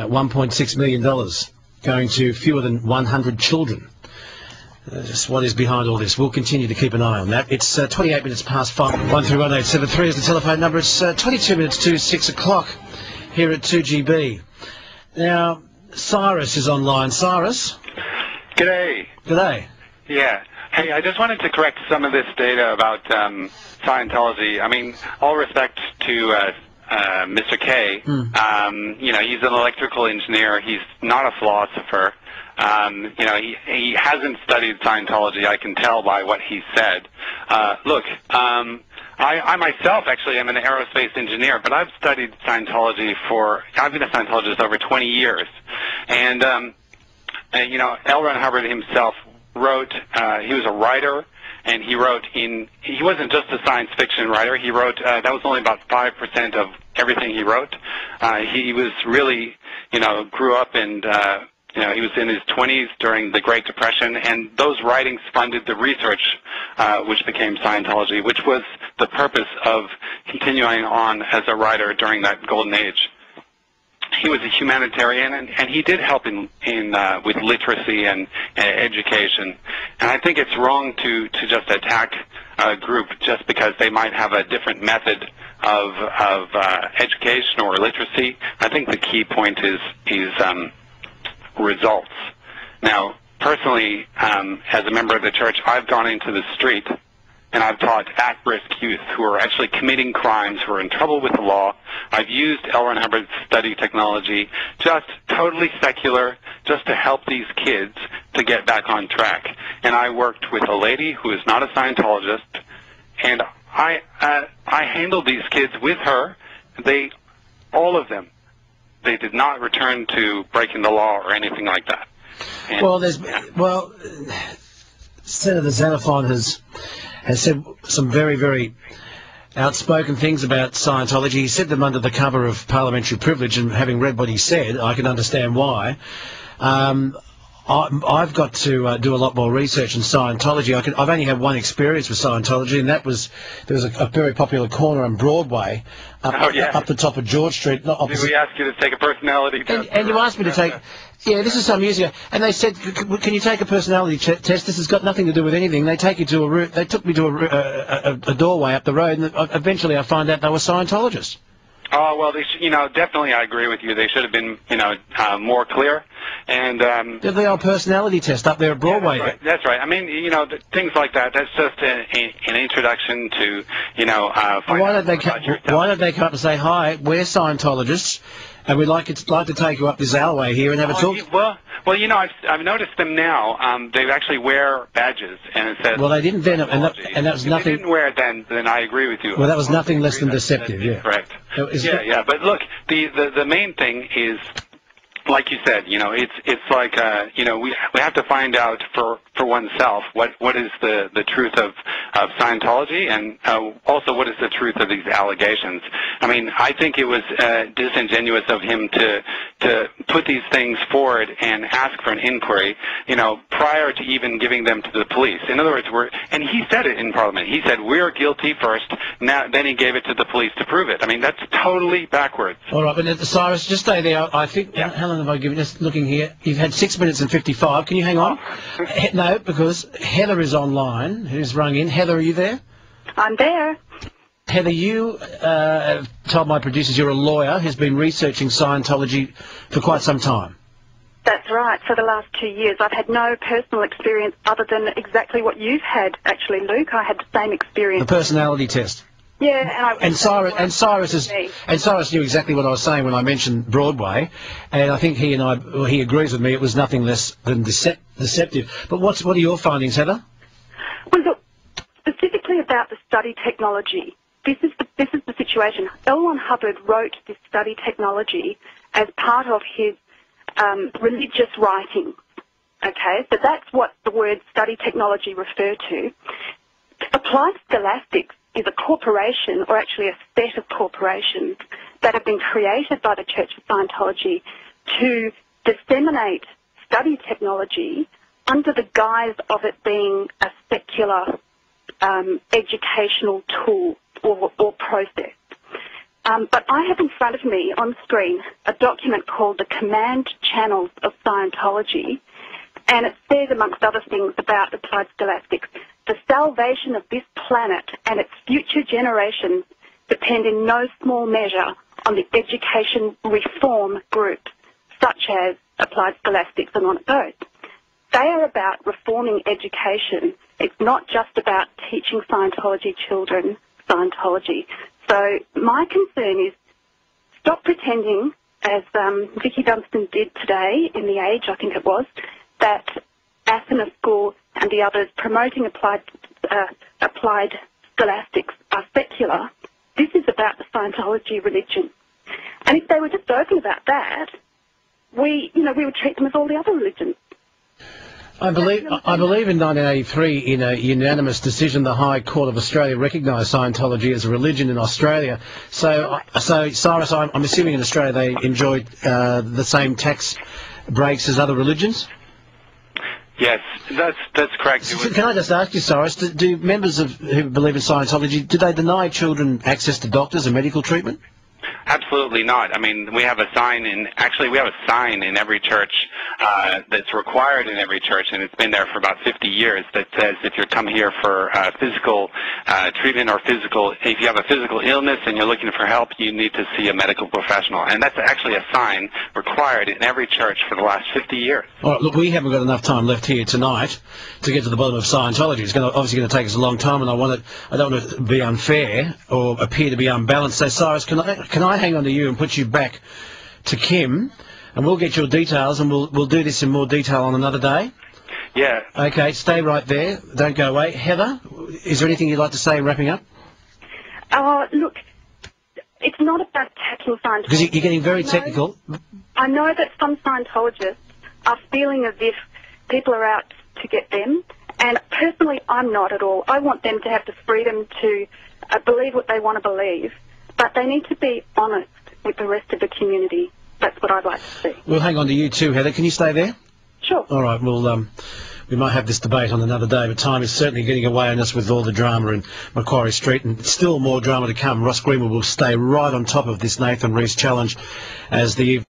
$1.6 million going to fewer than 100 children. Just what is behind all this? We'll continue to keep an eye on that. It's 28 minutes past 5. 131873 is the telephone number. It's 22 minutes to 6 o'clock here at 2GB. Now, Cyrus is online. Cyrus? G'day. G'day. Yeah. Hey, I just wanted to correct some of this data about Scientology. I mean, all respect to Mr. K. You know, he's an electrical engineer. He's not a philosopher. You know, he hasn't studied Scientology, I can tell by what he said. Look, I myself actually am an aerospace engineer, but I've studied Scientology I've been a Scientologist over 20 years. And you know, L. Ron Hubbard himself wrote, he was a writer, and he wasn't just a science fiction writer, he wrote, that was only about 5% of everything he wrote. He was really, you know, grew up and, you know, he was in his 20s during the Great Depression, and those writings funded the research which became Scientology, which was the purpose of continuing on as a writer during that golden age. He was a humanitarian, and he did help with literacy and education. And I think it's wrong to just attack a group just because they might have a different method of education or literacy. I think the key point is results. Now, personally, as a member of the church, I've gone into the street and I've taught at-risk youth who are actually committing crimes, who are in trouble with the law. I've used L. Ron Hubbard's study technology, just totally secular, just to help these kids to get back on track. And I worked with a lady who is not a Scientologist, and I handled these kids with her. All of them, they did not return to breaking the law or anything like that. And, Senator Xenophon has said some very, very outspoken things about Scientology. He said them under the cover of parliamentary privilege, and having read what he said, I can understand why. I've got to do a lot more research in Scientology. I've only had one experience with Scientology, and that was there was a very popular corner on Broadway up the top of George Street. Not opposite. Did we ask you to take a personality test? And you asked me to take... Yeah, this is some years ago. And they said, can you take a personality test? This has got nothing to do with anything. They take you to a route. They took me to a doorway up the road, and eventually I find out they were Scientologists. Oh, well, you know, definitely I agree with you. They should have been, you know, more clear. And the old personality test up there at Broadway. Yeah, that's right. I mean, you know, things like that. That's just an introduction to, you know, why don't they come up and say, hi, we're Scientologists, and we'd like to take you up this alleyway here and have a talk? Well, you know, I've noticed them now. They actually wear badges, and it says. Well, they didn't then, and that was nothing. If they didn't wear it then I agree with you. Well, that was nothing less than deceptive. Yeah. Correct. Yeah. But look, the main thing is, like you said, you know, it's like you know, we have to find out for oneself what is the truth of Scientology, and also what is the truth of these allegations. I mean, I think it was disingenuous of him to put these things forward and ask for an inquiry, you know, prior to even giving them to the police. In other words, and he said it in Parliament. He said, we're guilty first, then he gave it to the police to prove it. I mean, that's totally backwards. All right, but Cyrus, just stay there. I think, how long have I given? Just looking here, you've had 6 minutes and 55. Can you hang on? No, because Heather is online, who's rung in. Heather, are you there? I'm there. Heather, you told my producers you're a lawyer who's been researching Scientology for quite some time. That's right, for the last 2 years. I've had no personal experience other than exactly what you've had, actually, Luke. I had the same experience. The personality test. Yeah, and Cyrus knew exactly what I was saying when I mentioned Broadway, and I think he agrees with me. It was nothing less than deceptive. But what are your findings, Heather? Well, look, specifically about the study technology. This is the situation. L. Ron Hubbard wrote this study technology as part of his religious writing. Okay, so that's what the word study technology refer to. Applied Scholastics is a corporation, or actually a set of corporations, that have been created by the Church of Scientology to disseminate study technology under the guise of it being a secular educational tool or process. But I have in front of me on screen a document called the Command Channels of Scientology, and it says, amongst other things, about applied scholastics, the salvation of this planet and its future generations depend in no small measure on the education reform groups, such as applied scholastics, and on it goes. They are about reforming education. It's not just about teaching Scientology children Scientology. So my concern is stop pretending, as Vicky Dunstan did today in The Age, I think it was, that Athena School and the others promoting applied scholastics are secular. This is about the Scientology religion. And if they were just open about that, we would treat them as all the other religions. I believe in 1983, in a unanimous decision, the High Court of Australia recognised Scientology as a religion in Australia. So Cyrus, I'm assuming in Australia they enjoyed the same tax breaks as other religions? Yes, that's correct. Can I just ask you, Cyrus, do members who believe in Scientology, do they deny children access to doctors and medical treatment? Absolutely not. I mean, we have a sign in every church that's required in every church, and it's been there for about 50 years, that says if you come here for physical treatment or if you have a physical illness and you're looking for help, you need to see a medical professional. And that's actually a sign required in every church for the last 50 years. All right, look, we haven't got enough time left here tonight to get to the bottom of Scientology. It's obviously going to take us a long time, and I don't want to be unfair or appear to be unbalanced. So, Cyrus, can I hang on to you and put you back to Kim, and we'll get your details, and we'll do this in more detail on another day? Yeah. Okay, stay right there. Don't go away. Heather, is there anything you'd like to say in wrapping up? Look, it's not about attacking Scientology. Because you're getting very technical. I know that some Scientologists are feeling as if people are out to get them, and personally I'm not at all. I want them to have the freedom to believe what they want to believe, but they need to be honest with the rest of the community. That's what I'd like to see. We'll hang on to you too, Heather. Can you stay there? Sure. All right, well, we might have this debate on another day, but time is certainly getting away on us with all the drama in Macquarie Street, and still more drama to come. Ross Greenwood will stay right on top of this Nathan Rees challenge as the